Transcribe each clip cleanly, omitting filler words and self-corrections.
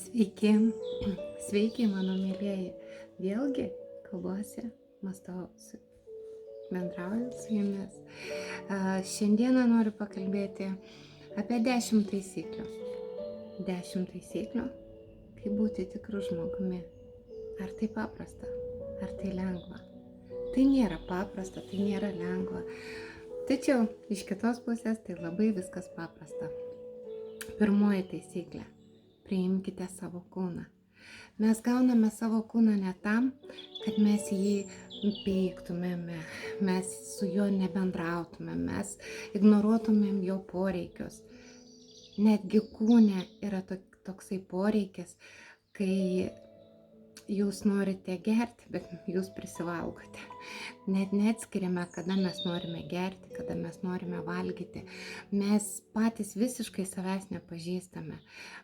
Sveiki, sveiki mano mėlyjeji. Vėlgi kalbuosi, mąstau, bendrauju su jumis. Šiandieną noriu pakalbėti apie 10 taisyklių. 10 taisyklių, kaip būti tikru žmogumi. Ar tai paprasta, ar tai lengva? Tai nėra paprasta, tai nėra lengva. Tačiau iš kitos pusės tai labai viskas paprasta. Pirmoji taisyklė. Priimkite savo kūną. Mes gauname savo kūną ne tam, kad mes jį peiktumėme, mes su juo nebendrautumėm, mes ignoruotumėm jo poreikius. Netgi kūne yra toksai poreikis, kai jūs norite gerti, bet jūs prisivalgote. Net neatskiriame, kada mes norime gerti, kada mes norime valgyti. Mes patys visiškai savęs nepažįstame.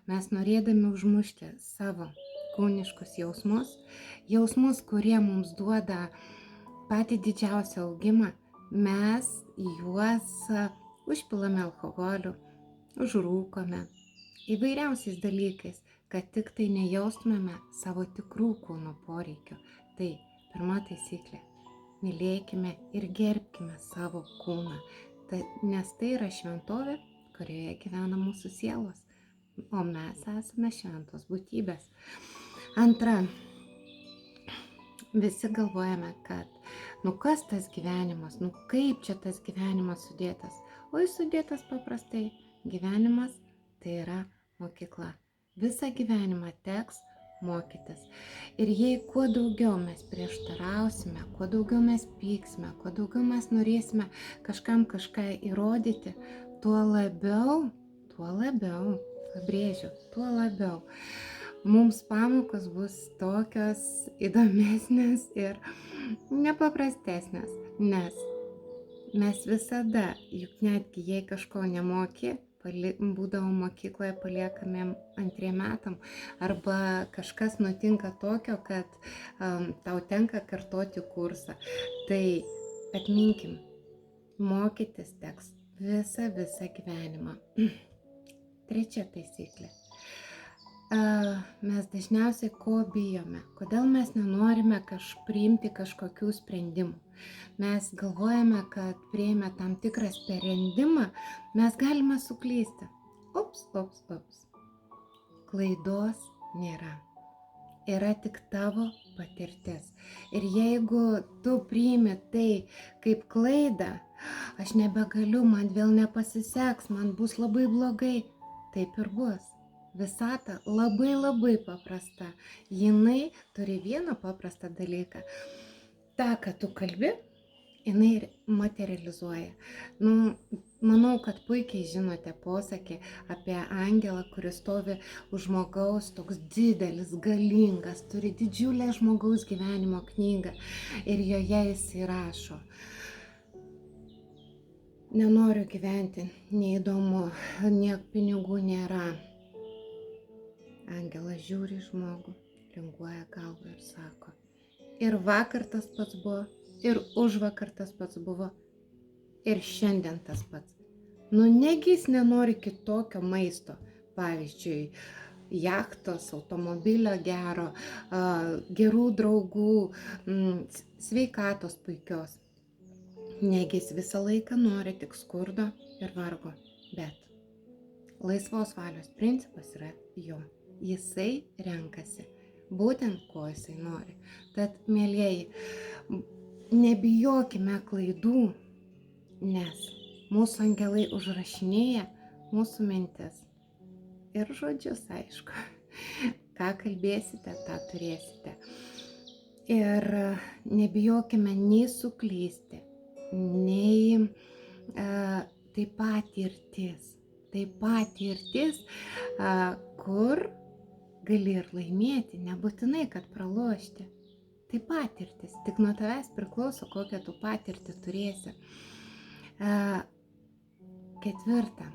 Mes norėdami užmušti savo kūniškus jausmus, kurie mums duoda patį didžiausią augimą, mes juos užpilame alkoholiu, užrūkome įvairiausiais dalykais, kad tik tai nejaustumėme savo tikrų kūno poreikių. Tai pirma taisyklė. Mylėkime ir gerbkime savo kūną, nes tai yra šventovė, kurioje gyvena mūsų sielos, o mes esame šventos būtybės. Antra, visi galvojame, kad kas tas gyvenimas, kaip čia tas gyvenimas sudėtas, o jis sudėtas paprastai. Gyvenimas tai yra mokykla. Visą gyvenimą teks mokytis. Ir jei kuo daugiau mes prieštarausime, kuo daugiau mes pyksime, kuo daugiau mes norėsime kažkam kažką įrodyti, tuo labiau, pabrėžiu, tuo labiau mums pamokos bus tokios įdomesnės ir nepaprastesnės, nes mes visada, juk netgi jei kažko nemoki, būdavo mokykloje paliekamiem 2 metam, arba kažkas nutinka tokio, kad tau tenka kartoti kursą. Tai atminkim, mokytis teks visą gyvenimą. Trečia taisyklė. Mes dažniausiai ko bijome? Kodėl mes nenorime priimti kažkokių sprendimų? Mes galvojame, kad prieimę tam tikrą sprendimą, mes galime suklysti. Ups. Klaidos nėra. Yra tik tavo patirtis. Ir jeigu tu priimi tai kaip klaidą, aš nebegaliu, man vėl nepasiseks, man bus labai blogai, taip ir bus. Visata labai paprasta. Jinai turi vieną paprastą dalyką. Ta, kad tu kalbi, jinai materializuoja. Manau, kad puikiai žinote posakį apie angelą, kuris stovi už žmogaus, toks didelis, galingas, turi didžiulę žmogaus gyvenimo knygą ir joje jis įrašo: nenoriu gyventi, neįdomu, niek pinigų nėra. Angelas žiūri žmogų, linguoja galvą ir sako: ir vakar tas pats buvo, ir užvakar tas pats buvo, ir šiandien tas pats. Negi jis nenori kitokio maisto, pavyzdžiui, jachtos, automobilio gero, gerų draugų, sveikatos puikios. Negi jis visą laiką nori tik skurdo ir vargo, bet laisvos valios principas yra jo. Jisai renkasi būtent, ko jisai nori. Tad, mėlyjeji, nebijokime klaidų, nes mūsų angelai užrašinėja mūsų mintis. Ir žodžius, aišku. Ką kalbėsite, tą turėsite. Ir nebijokime nei suklysti, nei tai patirtis, kur gali ir laimėti, nebūtinai, kad pralošti. Tai patirtis, tik nuo tavęs priklauso, kokią tu patirtį turėsi. 4.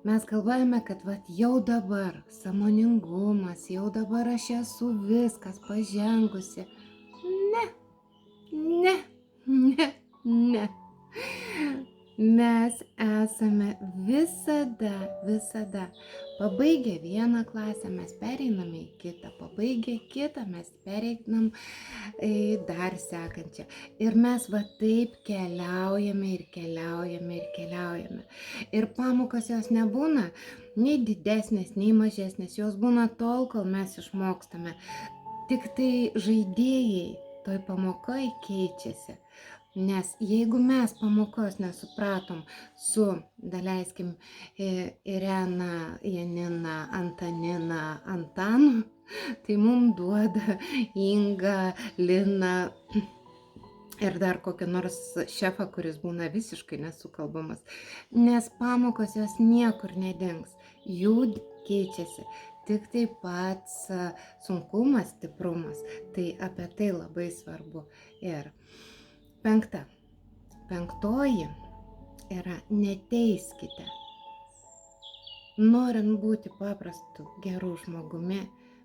Mes galvojame, kad jau dabar sąmoningumas, jau dabar aš esu viskas pažengusi. Ne. Mes esame visada pabaigę vieną klasę, mes pereiname į kitą, pabaigę kitą, mes pereinam į dar sekančią. Ir mes va taip keliaujame ir keliaujame ir keliaujame. Ir pamokos jos nebūna nei didesnės, nei mažesnės, jos būna tol, kol mes išmokstame. Tik tai žaidėjai toj pamokoj keičiasi. Nes jeigu mes pamokos nesupratom su, daleiskim, Irena, Janina, Antanina, Antanu, tai mum duoda Inga, Lina ir dar kokį nors šefą, kuris būna visiškai nesukalbamas. Nes pamokos jos niekur nedings, jų keičiasi. Tik tai pats sunkumas, stiprumas. Tai apie tai labai svarbu. Ir penktoji yra neteiskite. Norint būti paprastu gerų žmogumi,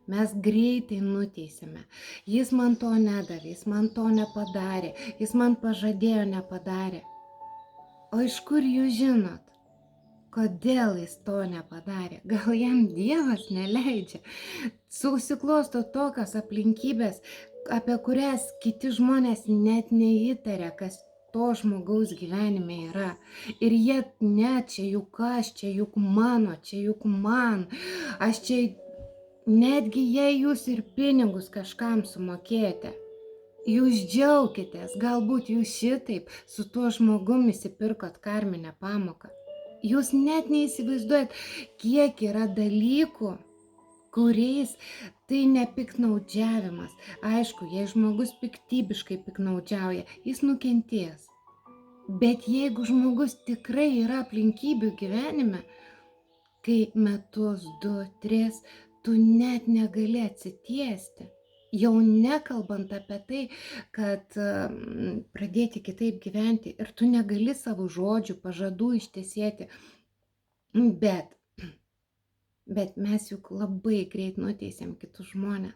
mes greitai nuteisime. Jis man to nedavė, jis man to nepadarė, jis man pažadėjo, nepadarė. O iš kur jūs žinot, kodėl jis to nepadarė? Gal jam Dievas neleidžia? Susiklosto tokios aplinkybės, apie kurias kiti žmonės net neįtaria, kas to žmogaus gyvenime yra. Ir jie, ne, čia juk aš, čia juk mano, čia juk man. Aš čia, netgi jei jūs ir pinigus kažkam sumokėjote, jūs džiaukitės, galbūt jūs šitaip su tuo žmogumi įsipirkot karminę pamoką. Jūs net neįsivaizduojat, kiek yra dalykų, kuriais tai nepiknaudžiavimas. Aišku, jei žmogus piktybiškai piknaudžiauja, jis nukentės. Bet jeigu žmogus tikrai yra aplinkybių gyvenime, kai metus, 2, 3, tu net negali atsitiesti. Jau nekalbant apie tai, kad pradėti kitaip gyventi ir tu negali savo žodžių, pažadų ištesėti. Bet mes juk labai greit nuteisėm kitus žmonės.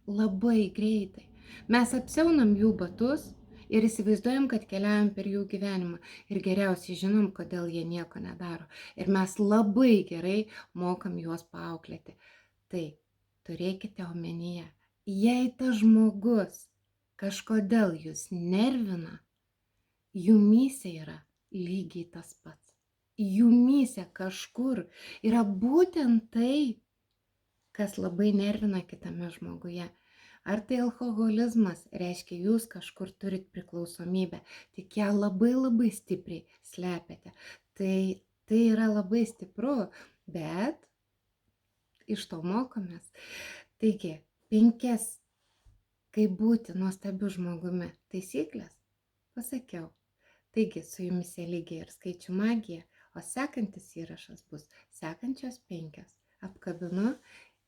Labai greitai. Mes apsiaunam jų batus ir įsivaizduojam, kad keliaujam per jų gyvenimą. Ir geriausiai žinom, kodėl jie nieko nedaro. Ir mes labai gerai mokam juos paauklėti. Tai turėkite omenyje, jei tas žmogus kažkodėl jūs nervina, jumyse yra lygiai tas pats. Jumyse kažkur yra būtent tai, kas labai nervina kitame žmoguje. Ar tai alkoholizmas, reiškia jūs kažkur turit priklausomybę, tik ją labai stipriai slepiate. Tai yra labai stipru, bet iš to mokomės. Taigi, 5, kaip būti nuostabiu žmogumi, taisyklės pasakiau. Taigi, su jumis lygiai ir skaičių magija, o sekantis įrašas bus sekančios 5. Apkabinu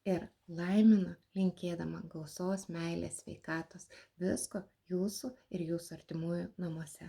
ir laiminu, linkėdama gausos, meilės, sveikatos, visko jūsų ir jūsų artimųjų namuose.